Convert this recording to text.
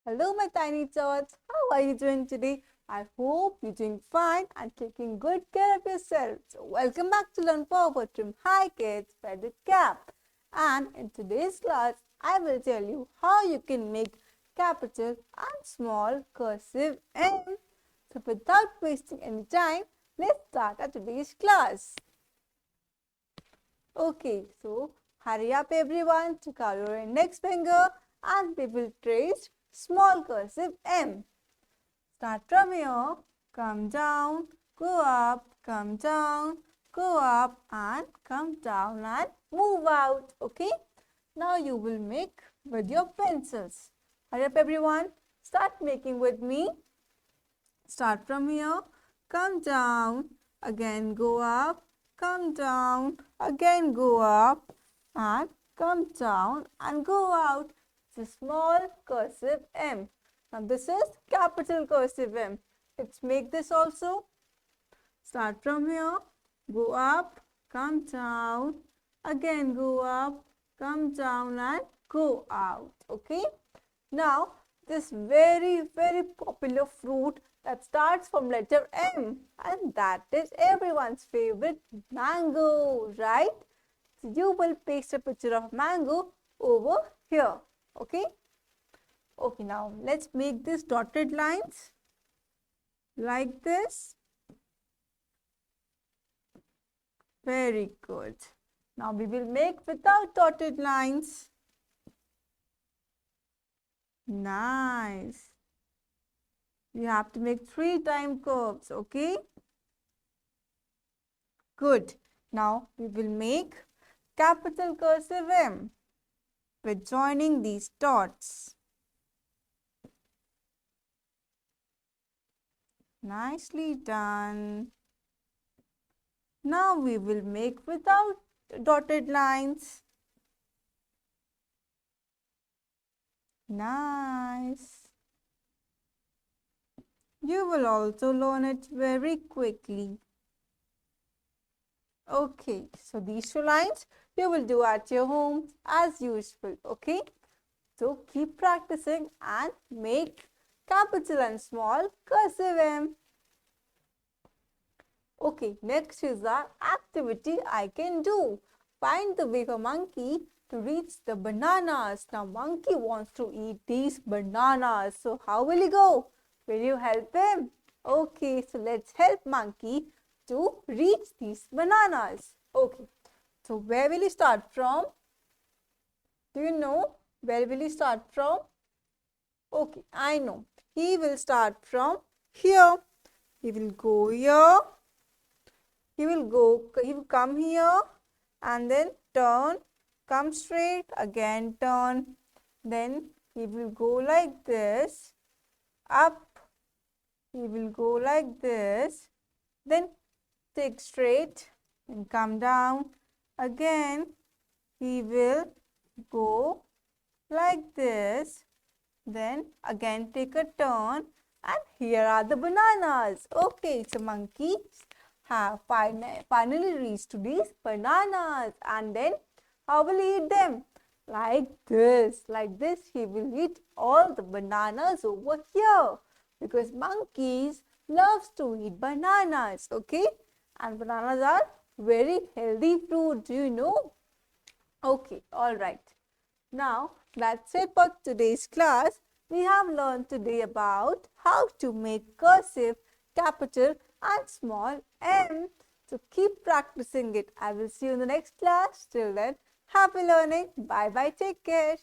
Hello, my tiny tots. How are you doing today? I hope you're doing fine and taking good care of yourself. So, welcome back to Learn Forward from Hi Kids by the Cap. And in today's class, I will tell you how you can make capital and small cursive M. So, without wasting any time, let's start our today's class. Okay, so hurry up everyone to cover your index finger and we will trace small cursive M. Start from here, come down, go up, come down, go up and come down and move out. Okay, now you will make with your pencils. Hurry up everyone, start making with me. Start from here, come down, again go up, come down, again go up and come down and go out. It's a small cursive M. Now this is capital cursive M. Let's make this also. Start from here, go up, come down, again go up, come down and go out. Okay. Now this very popular fruit that starts from letter M and that is everyone's favorite mango, right? So you will paste a picture of mango over here. Okay. Okay, now let's make these dotted lines like this. Very good. Now we will make without dotted lines. Nice. You have to make 3 time curves, okay? Good. Now we will make capital cursive M with joining these dots. Nicely done. Now we will make without dotted lines. Nice. You will also learn it very quickly. Okay, so these 2 lines you will do at your home as usual, okay? So keep practicing and make capital and small cursive M. Okay, next is our activity I can do. Find the way for monkey to reach the bananas. Now monkey wants to eat these bananas. So how will he go? Will you help him? Okay, so let's help monkey to reach these bananas. Okay, so where will he start from? Do you know where will he start from? Okay, I know. He will start from here. He will go here. He will come here and then turn, come straight, again turn. Then he will go like this, up. He will go like this, then take straight and come down. Again, he will go like this, then again take a turn and here are the bananas. Okay, so monkeys have finally reached to these bananas and then how will he eat them? Like this he will eat all the bananas over here because monkeys loves to eat bananas, okay? And bananas are very healthy fruit, do you know? Okay, all right. Now, that's it for today's class. We have learned today about how to make cursive, capital and small m. So, keep practicing it. I will see you in the next class. Till then, happy learning. Bye-bye. Take care.